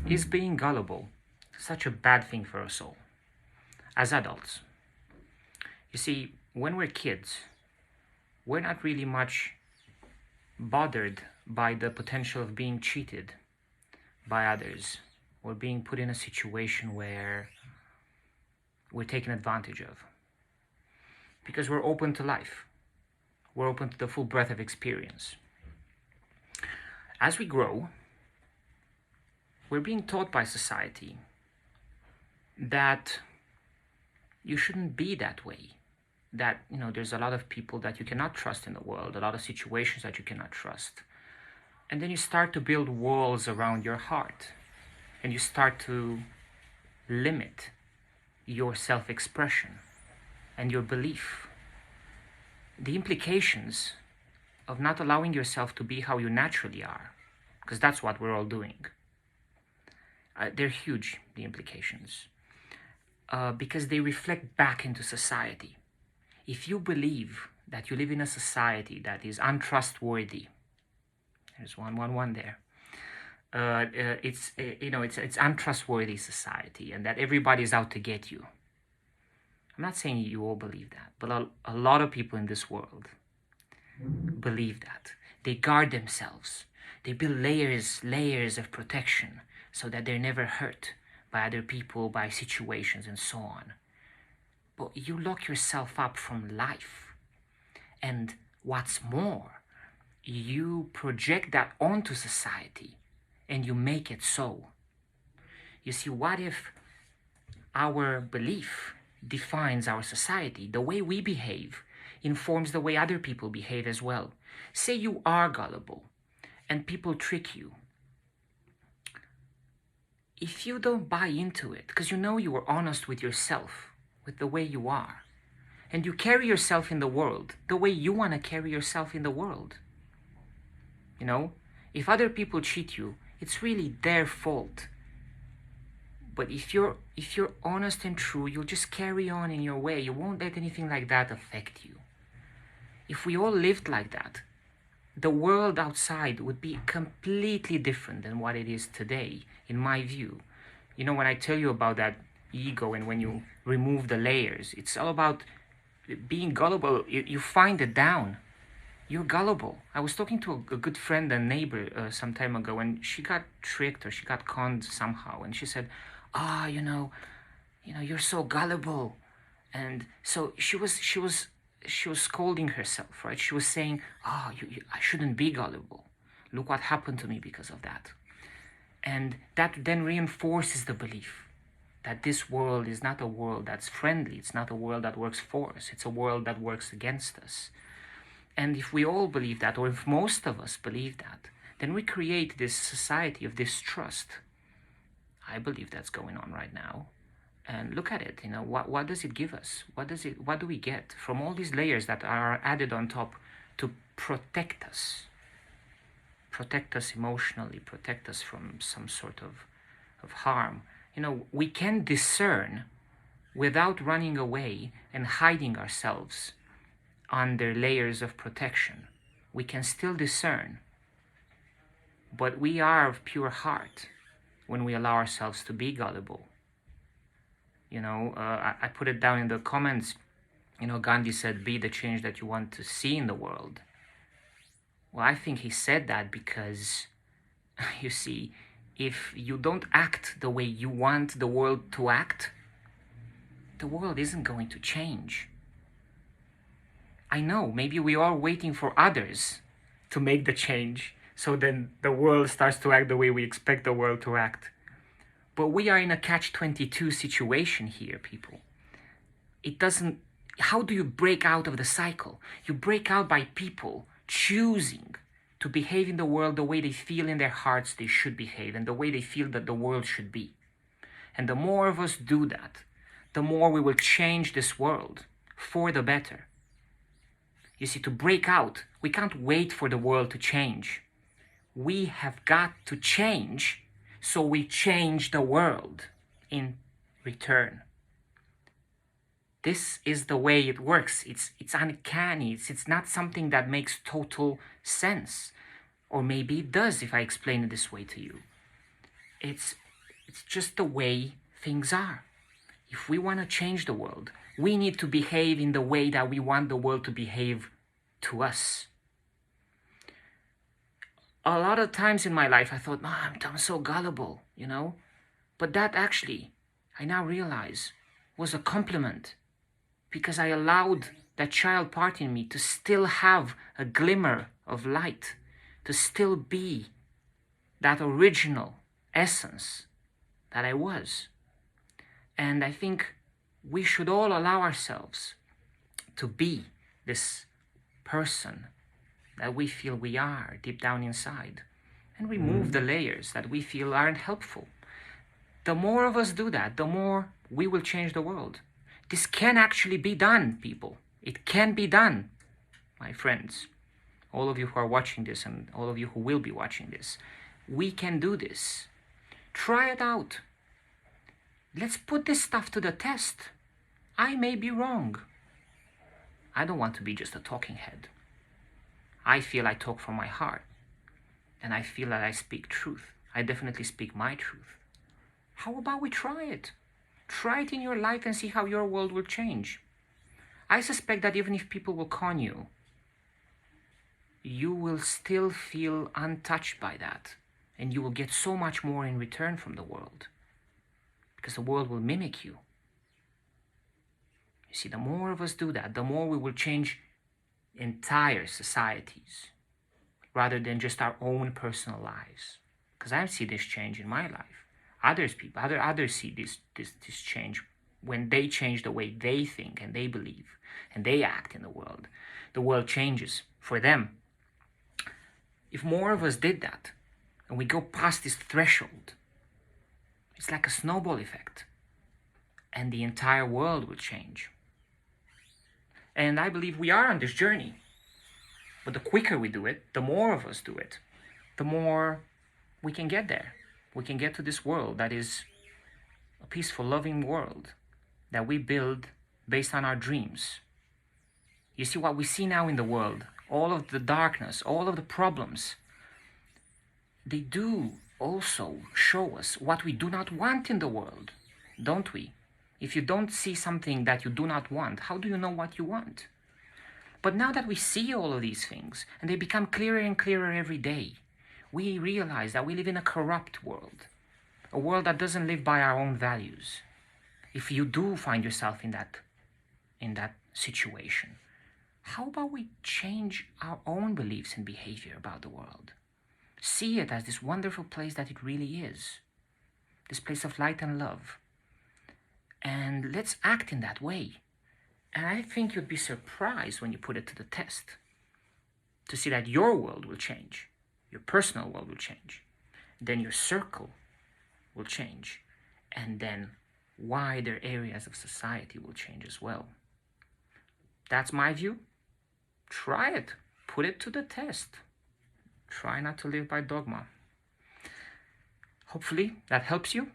Is being gullible such a bad thing for us all, as adults? You see, when we're kids, we're not really much bothered by the potential of being cheated by others or being put in a situation where we're taken advantage of. Because we're open to life. We're open to the full breadth of experience. As we grow, we're being taught by society that you shouldn't be that way. That, there's a lot of people that you cannot trust in the world, a lot of situations that you cannot trust. And then you start to build walls around your heart, and you start to limit your self-expression and your belief. The implications of not allowing yourself to be how you naturally are, because that's what we're all doing. They're huge, the implications, because they reflect back into society. If you believe that you live in a society that is untrustworthy, there's one there. It's untrustworthy society, and that everybody's out to get you. I'm not saying you all believe that, but a lot of people in this world believe that. They guard themselves. They build layers of protection so that they're never hurt by other people, by situations, and so on. But you lock yourself up from life. And what's more, you project that onto society and you make it so. You see, what if our belief defines our society? The way we behave informs the way other people behave as well. Say you are gullible and people trick you. If you don't buy into it, because you are honest with yourself, with the way you are, and you carry yourself in the world the way you want to carry yourself in the world. If other people cheat you, it's really their fault. But if you're honest and true, you'll just carry on in your way. You won't let anything like that affect you. If we all lived like that, the world outside would be completely different than what it is today, in my view. When I tell you about that ego and when you remove the layers, it's all about being gullible. You find it down. You're gullible. I was talking to a good friend and neighbor some time ago, and she got tricked or she got conned somehow, and she said, you're so gullible. And so she was scolding herself, right? She was saying, I shouldn't be gullible. Look what happened to me because of that. And that then reinforces the belief that this world is not a world that's friendly. It's not a world that works for us. It's a world that works against us. And if we all believe that, or if most of us believe that, then we create this society of distrust. I believe that's going on right now. And look at it, what does it give us? What do we get from all these layers that are added on top to protect us? Protect us emotionally, protect us from some sort of harm. We can discern without running away and hiding ourselves under layers of protection. We can still discern, but we are of pure heart when we allow ourselves to be gullible. I put it down in the comments. Gandhi said, be the change that you want to see in the world. Well, I think he said that because, you see, if you don't act the way you want the world to act, the world isn't going to change. I know, maybe we are waiting for others to make the change, so then the world starts to act the way we expect the world to act. But we are in a catch-22 situation here, people. How do you break out of the cycle? You break out by people choosing to behave in the world the way they feel in their hearts they should behave, and the way they feel that the world should be. And the more of us do that, the more we will change this world for the better. You see, to break out, we can't wait for the world to change. We have got to change, so we change the world in return. This is the way it works. It's uncanny. It's not something that makes total sense. Or maybe it does if I explain it this way to you. It's It's just the way things are. If we want to change the world, we need to behave in the way that we want the world to behave to us. A lot of times in my life, I thought, I'm so gullible, you know? But that actually, I now realize, was a compliment, because I allowed that child part in me to still have a glimmer of light, to still be that original essence that I was. And I think we should all allow ourselves to be this person that we feel we are deep down inside, and remove the layers that we feel aren't helpful. The more of us do that, the more we will change the world. This can actually be done, people. It can be done, my friends. All of you who are watching this and all of you who will be watching this. We can do this. Try it out. Let's put this stuff to the test. I may be wrong. I don't want to be just a talking head. I feel I talk from my heart, and I feel that I speak truth. I definitely speak my truth. How about we try it? Try it in your life and see how your world will change. I suspect that even if people will con you, you will still feel untouched by that, and you will get so much more in return from the world, because the world will mimic you. You see, the more of us do that, the more we will change entire societies rather than just our own personal lives. Because I see this change in my life. Others see this change when they change the way they think and they believe and they act in the world. The world changes for them. If more of us did that and we go past this threshold, it's like a snowball effect, and the entire world will change. And I believe we are on this journey. But the quicker we do it, the more of us do it, the more we can get there. We can get to this world that is a peaceful, loving world that we build based on our dreams. You see, what we see now in the world, all of the darkness, all of the problems, they do also show us what we do not want in the world, don't we? If you don't see something that you do not want, how do you know what you want? But now that we see all of these things, and they become clearer and clearer every day, we realize that we live in a corrupt world, a world that doesn't live by our own values. If you do find yourself in that situation, how about we change our own beliefs and behavior about the world? See it as this wonderful place that it really is, this place of light and love. And let's act in that way. And I think you'd be surprised when you put it to the test to see that your world will change, your personal world will change, then your circle will change, and then wider areas of society will change as well. That's my view. Try it. Put it to the test. Try not to live by dogma. Hopefully that helps you.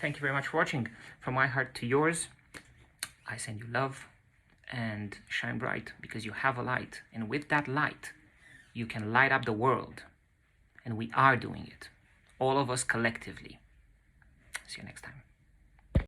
Thank you very much for watching. From my heart to yours, I send you love, and shine bright, because you have a light. And with that light, you can light up the world. And we are doing it. All of us collectively. See you next time.